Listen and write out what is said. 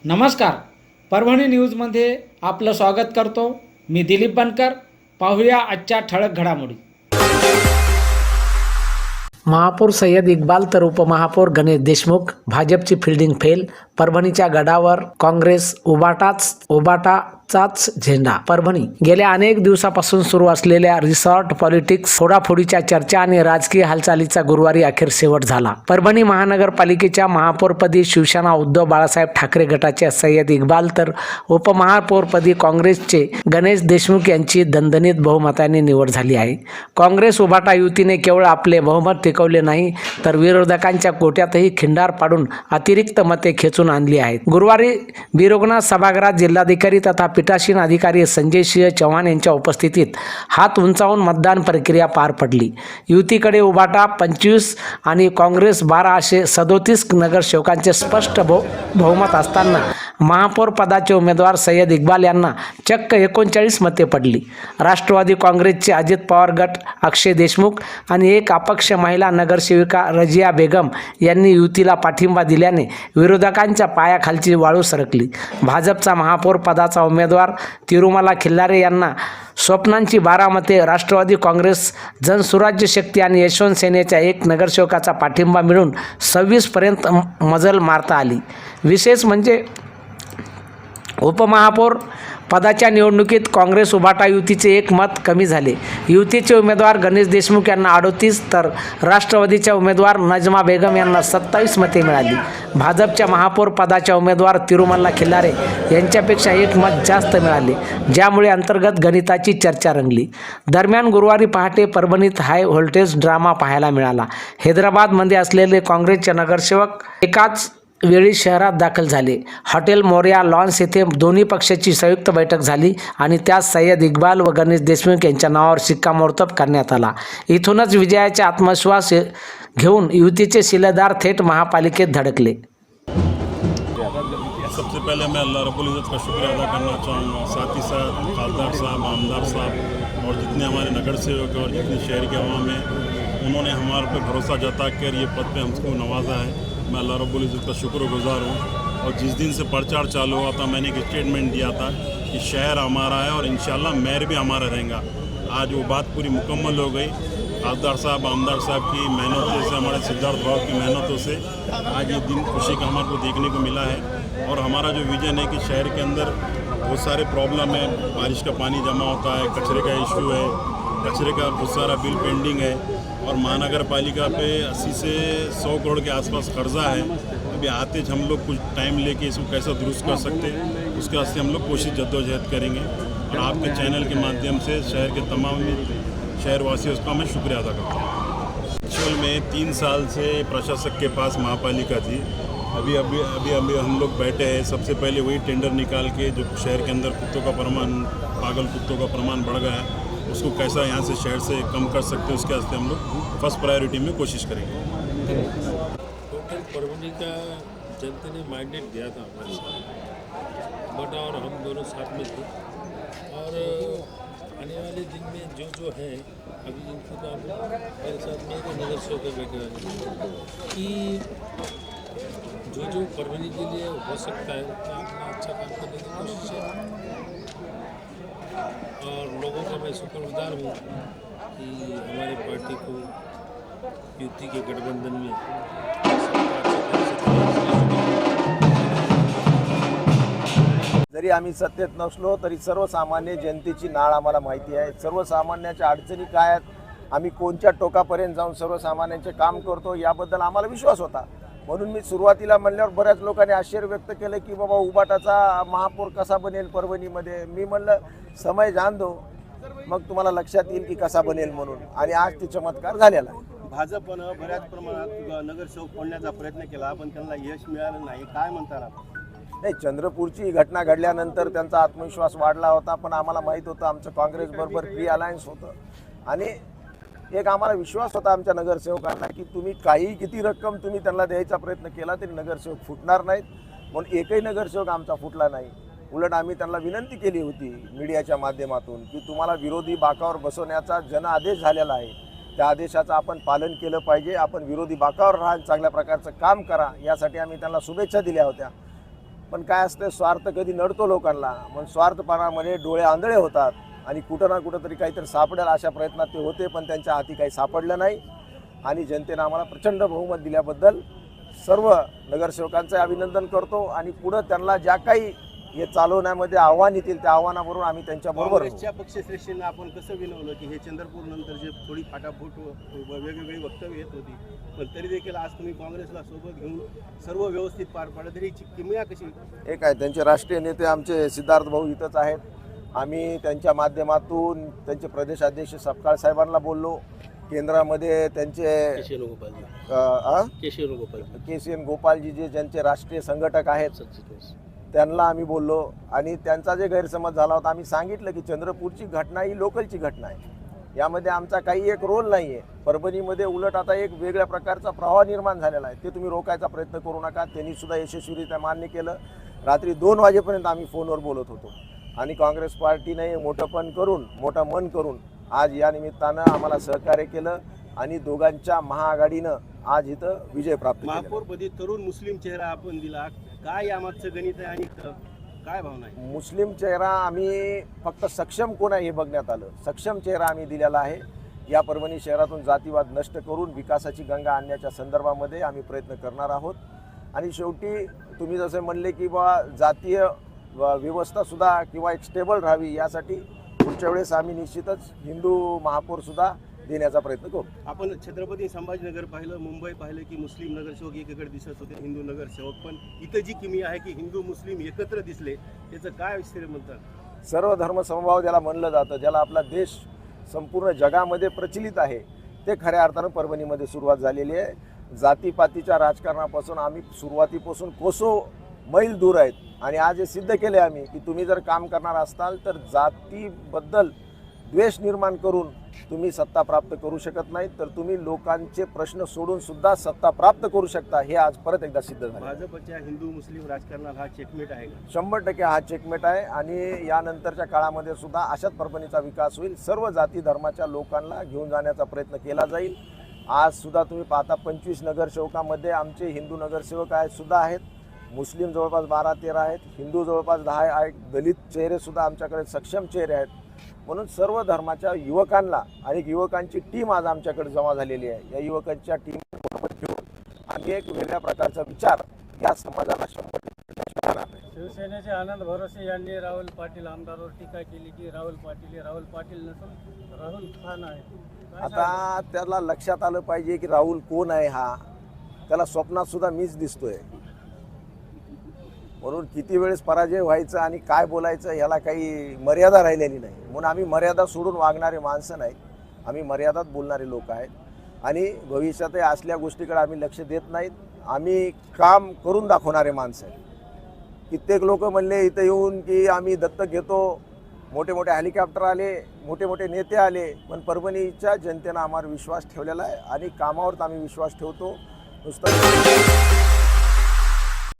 नमस्कार. परभणी न्यूजमध्ये आपलं स्वागत करतो. मी दिलीप बनकर. पाहूया आजच्या ठळक घडामोडी. महापौर सय्यद इक्बाल तर उपमहापौर गणेश देशमुख. भाजपची फिल्डिंग फेल. परभणीच्या गडावर काँग्रेस उबाटाचाच झेंडा. परभणी गेल्या अनेक दिवसापासून सुरू असलेल्या रिसॉर्ट पॉलिटिक्स, फोडाफोडीच्या चर्चा आणि राजकीय हालचालीचा गुरुवारी अखेर शेवट झाला. परभणी महानगरपालिकेच्या महापौरपदी शिवसेना उद्धव बाळासाहेब ठाकरे गटाचे सय्यद इक्बाल तर उपमहापौरपदी काँग्रेसचे गणेश देशमुख यांची दणदणीत बहुमताने निवड झाली आहे. काँग्रेस उबाटा युतीने केवळ आपले बहुमत टिकवले नाही तर विरोधकांच्या कोट्यातही खिंडार पाडून अतिरिक्त मते खेचून आणली आहेत. गुरुवारी बिरोगनाथ सभागृहात जिल्हाधिकारी तथा पीठासीन अधिकारी संजय सिंह चव्हाण यांच्या उपस्थितीत हात उंचावून मतदान प्रक्रिया पार पडली. युतीकडे उबाटा 25 आणि काँग्रेस 12 असे 37 नगरसेवकांचे स्पष्ट बहुमत असताना महापौर पदाचे उमेदवार सय्यद इक्बाल यांना चक्क 39 मते पडली. राष्ट्रवादी काँग्रेसचे अजित पवार गट अक्षय देशमुख आणि एक अपक्ष महिला नगरसेविका रजिया बेगम यांनी युतीला पाठिंबा दिल्याने विरोधकांच्या पायाखालची वाळू सरकली. भाजपचा महापौर पदाचा उमेदवार तिरुमला खिल्लारे यांना स्वप्नांची 12 मते, राष्ट्रवादी काँग्रेस, जनसुराज्य शक्ती आणि यशवंत सेनेच्या एक नगरसेवकाचा पाठिंबा मिळून 26 पर्यंत मजल मारता आली. विशेष म्हणजे उपमहापौर पदाच्या निवडणुकीत काँग्रेस उबाटा युतीचे एक मत कमी झाले. युतीचे उमेदवार गणेश देशमुख यांना 38 तर राष्ट्रवादीच्या उमेदवार नजमा बेगम यांना 27 मते मिळाली. भाजपच्या महापौर पदाच्या उमेदवार तिरुमला खिल्लारे यांच्यापेक्षा एक मत जास्त मिळाले, ज्यामुळे अंतर्गत गणिताची चर्चा रंगली. दरम्यान गुरुवारी पहाटे परभणीत हाय व्होल्टेज ड्रामा पाहायला मिळाला. हैदराबादमध्ये असलेले काँग्रेसचे नगरसेवक एकाच वेळी शहरात दाखल झाले. हॉटेल मोरया लॉन्स येथे दोन्ही पक्षाची संयुक्त बैठक झाली आणि त्यात सय्यद इक्बाल व गणेश देशमुख यांच्या नावावर शिक्कामोर्तब करण्यात आला. इथूनच विजयाचा आत्मविश्वास घेऊन युतीचे शिलेदार थेट महापालिकेत धडकले. सबसे पहले मैं अल्लाह रब्बुल इज़्ज़त का शुक्रिया अदा करना चाहूँगा, साथ ही साथ खासदार साहब, आमदार साहब और जितने हमारे नगर सेवक और जितने शहर के अवाम हैं, उन्होंने हमारे पे भरोसा जता कर ये पद पे हमको नवाजा है. मैं अल्लाह रब्बुल इज़्ज़त का शुक्रगुज़ार हूँ. और जिस दिन से प्रचार चालू हुआ था मैंने एक स्टेटमेंट दिया था कि शहर हमारा है और इंशाल्लाह मेयर भी हमारा रहेगा. आज वो बात पूरी मुकम्मल हो गई. खासदार साहब, आमदार साहब की मेहनतों से, हमारे सिद्धार्थ भाव की मेहनतों से आज ये दिन खुशी का हमारे को देखने को मिला है. और हमारा जो विजन है कि शहर के अंदर बहुत सारे प्रॉब्लम है, बारिश का पानी जमा होता है, कचरे का इशू है, कचरे का बहुत सारा बिल पेंडिंग है और महानगर पालिका पे 80 से 100 करोड़ के आसपास कर्जा है. अभी आते हम लोग कुछ टाइम लेके इसको कैसा दुरुस्त कर सकते हैं उसके वास्ते हम लोग कोशिश जद्दोजहद करेंगे. और आपके चैनल के माध्यम से शहर के तमाम शहरवासियों का मैं शुक्रिया अदा करता हूँ. एक्चुअल में 3 साल से प्रशासक के पास महापालिका थी. अभी हम लोग बैठे हैं. सबसे पहले वही टेंडर निकाल के जो शहर के अंदर कुत्तों का प्रमाण, पागल कुत्तों का प्रमाण बढ़ गया है, उसको कैसा यहाँ से शहर से कम कर सकते हैं उसके वास्ते हम लोग फर्स्ट प्रायोरिटी में कोशिश करेंगे. टोटल परभणी का जनता ने मैंडेट दिया था हमारे साथ, बट और हम दोनों साथ में थे. और आने वाले दिन में जो है अभी इनको तो आप मेरे साथ मेरे नगर से होकर बैठे हैं कि जो परभणी के लिए हो सकता है उतना अपना अच्छा काम करने की कोशिश है. और लोगों का मैं शुक्रगुजार हूँ कि हमारे पार्टी को युति के गठबंधन में जरी आम्ही सत्तेत नसलो तरी सर्वसामान्य जनतेची नाळ आम्हाला माहिती आहे. सर्वसामान्याच्या अडचणी काय आहेत, आम्ही कोणत्या टोकापर्यंत जाऊन सर्वसामान्यांचे काम करतो याबद्दल आम्हाला विश्वास होता. म्हणून मी सुरुवातीला म्हणल्यावर बऱ्याच लोकांनी आश्चर्य व्यक्त केलं की बाबा उबाटाचा महापौर कसा बनेल परभणीमध्ये. मी म्हणलं समय जाण दो, मग तुम्हाला लक्षात येईल की कसा बनेल म्हणून. आणि आज ते चमत्कार झालेला आहे. भाजपनं बऱ्याच प्रमाणात नगरसेवक फोडण्याचा प्रयत्न केला पण त्यांना यश मिळालं नाही. काय म्हणतात? नाही, चंद्रपूरची घटना घडल्यानंतर त्यांचा आत्मविश्वास वाढला होता. पण आम्हाला माहीत होतं आमचं काँग्रेसबरोबर प्री अलायन्स होतं आणि एक आम्हाला विश्वास होता आमच्या नगरसेवकांना की तुम्ही किती रक्कम तुम्ही त्यांना द्यायचा प्रयत्न केला तरी नगरसेवक फुटणार नाहीत. म्हणून एकही नगरसेवक आमचा फुटला नाही. उलट आम्ही त्यांना विनंती केली होती मीडियाच्या माध्यमातून की तुम्हाला विरोधी बाकावर बसवण्याचा जनआदेश झालेला आहे, त्या आदेशाचं आपण पालन केलं पाहिजे. आपण विरोधी बाकावर राहा, चांगल्या प्रकारचं काम करा, यासाठी आम्ही त्यांना शुभेच्छा दिल्या होत्या. पण काय असतं, स्वार्थ कधी नडतो लोकांना, मग स्वार्थपणामध्ये डोळे आंधळे होतात आणि कुठं ना कुठं तरी काहीतरी सापडेल अशा प्रयत्नात ते होते, पण त्यांच्या हाती काही सापडलं नाही. आणि जनतेनं आम्हाला प्रचंड बहुमत दिल्याबद्दल सर्व नगरसेवकांचं अभिनंदन करतो आणि पुढं त्यांना ज्या काही हे चालवण्यामध्ये आव्हान येतील त्या आव्हानावरून आम्ही त्यांच्याबरोबर आहोत. काँग्रेसच्या पक्षश्रेष्ठींना आपण कसं विनवलं की हे चंद्रपूर नंतर जे थोडी फाटाफूट वेगवेगळी वक्तव्य येत होती, पण तरी देखील आज तुम्ही काँग्रेसला सोबत घेऊन सर्व व्यवस्थित पार पाडलं, तरी याची किमया कशी? एक आहे, त्यांचे राष्ट्रीय नेते आमचे सिद्धार्थ भाऊ इथंच आहेत. आम्ही त्यांच्या माध्यमातून त्यांचे प्रदेशाध्यक्ष सपकाळ साहेबांना बोललो. केंद्रामध्ये त्यांचे केसीएन गोपालजी जे ज्यांचे राष्ट्रीय संघटक आहेत त्यांना आम्ही बोललो आणि त्यांचा जे गैरसमज झाला होता आम्ही सांगितलं की चंद्रपूरची घटना ही लोकलची घटना आहे, यामध्ये आमचा काही एक रोल नाही आहे. परभणीमध्ये उलट आता एक वेगळ्या प्रकारचा प्रवाह निर्माण झालेला आहे, ते तुम्ही रोखायचा प्रयत्न करू नका. त्यांनी सुद्धा यशस्वीरित्या मान्य केलं. रात्री 2 वाजेपर्यंत आम्ही फोनवर बोलत होतो आणि काँग्रेस पार्टीने मोठं मन करून आज या निमित्तानं आम्हाला सहकार्य केलं आणि दोघांच्या महाआघाडीनं आज इथं विजय प्राप्त केला. महापौरपदी तरुण मुस्लिम चेहरा आपण दिला, काय यामागचं गणित आहे आणि काय भावना आहे? मुस्लिम चेहरा आम्ही फक्त सक्षम कोण आहे हे बघण्यात आलं. सक्षम चेहरा आम्ही दिलेला आहे. या परभणी शहरातून जातीवाद नष्ट करून विकासाची गंगा आणण्याच्या संदर्भामध्ये आम्ही प्रयत्न करणार आहोत. आणि शेवटी तुम्ही जसे म्हणले की बा जातीय व्यवस्थासुद्धा किंवा एक स्टेबल राहावी, यासाठी पुढच्या वेळेस आम्ही निश्चितच हिंदू महापौरसुद्धा देण्याचा प्रयत्न करू. आपण छत्रपती संभाजीनगर पाहिलं, मुंबई पाहिलं की मुस्लिम नगरसेवक एकीकडे दिसत होते, हिंदू नगरसेवक, पण इथं जी किमी आहे की हिंदू मुस्लिम एकत्र दिसले, त्याचं काय विस्तार म्हणतात? सर्व धर्मसमभाव ज्याला म्हणलं जातं, ज्याला आपला देश संपूर्ण जगामध्ये प्रचलित आहे, ते खऱ्या अर्थानं परभणीमध्ये सुरुवात झालेली आहे. जातीपातीच्या राजकारणापासून आम्ही सुरुवातीपासून कोसो मैल दूर आहेत आणि आज हे सिद्ध केले आम्ही की तुम्ही जर काम करणार असाल तर जातीबद्दल द्वेष निर्माण करून तुम्ही सत्ता प्राप्त करू शकत नाही, तर तुम्ही लोकांचे प्रश्न सोडून सुद्धा सत्ता प्राप्त करू शकता. हे आज परत एकदा सिद्ध झालं. भाजपच्या हिंदू मुस्लिम राजकारणाला हा चेकमेट आहे का? 100% हा चेकमेट आहे आणि यानंतरच्या काळामध्ये सुद्धा अशाच परभणीचा विकास होईल. सर्व जाती धर्माच्या लोकांना घेऊन जाण्याचा प्रयत्न केला जाईल. आज सुद्धा तुम्ही पाहता 25 नगरसेवकामध्ये आमचे हिंदू नगरसेवक सुद्धा आहेत, मुस्लिम जवळपास 12-13 आहेत, हिंदू जवळपास 10 आहेत, दलित चेहरेसुद्धा आमच्याकडे सक्षम चेहरे आहेत. म्हणून सर्व धर्माच्या युवकांना आणि युवकांची टीम आज आमच्याकडे जमा झालेली आहे. या युवकांच्या टीमबरोबर घेऊन आम्ही एक वेगळ्या प्रकारचा विचार या समाजाला 100% शिवसेनेचे आनंद भरोसे यांनी राहुल पाटील आमदारावर टीका केली की राहुल पाटील नसून राहुल खान आहे. आता त्याला लक्षात आलं पाहिजे की राहुल कोण आहे. हा त्याला स्वप्नात सुद्धा मीच दिसतोय. म्हणून किती वेळेस पराजय व्हायचं आणि काय बोलायचं याला काही मर्यादा राहिलेली नाही. म्हणून आम्ही मर्यादा सोडून वागणारे माणसं नाहीत, आम्ही मर्यादात बोलणारे लोक आहेत आणि भविष्यातही असल्या गोष्टीकडे आम्ही लक्ष देत नाहीत. आम्ही काम करून दाखवणारे माणसं आहेत. कित्येक लोक म्हणले इथं येऊन की आम्ही दत्तक घेतो, मोठे मोठे हेलिकॉप्टर आले, मोठे मोठे नेते आले, पण परभणीच्या जनतेनं आम्हावर विश्वास ठेवलेला आहे आणि कामावर आम्ही विश्वास ठेवतो. नुसतं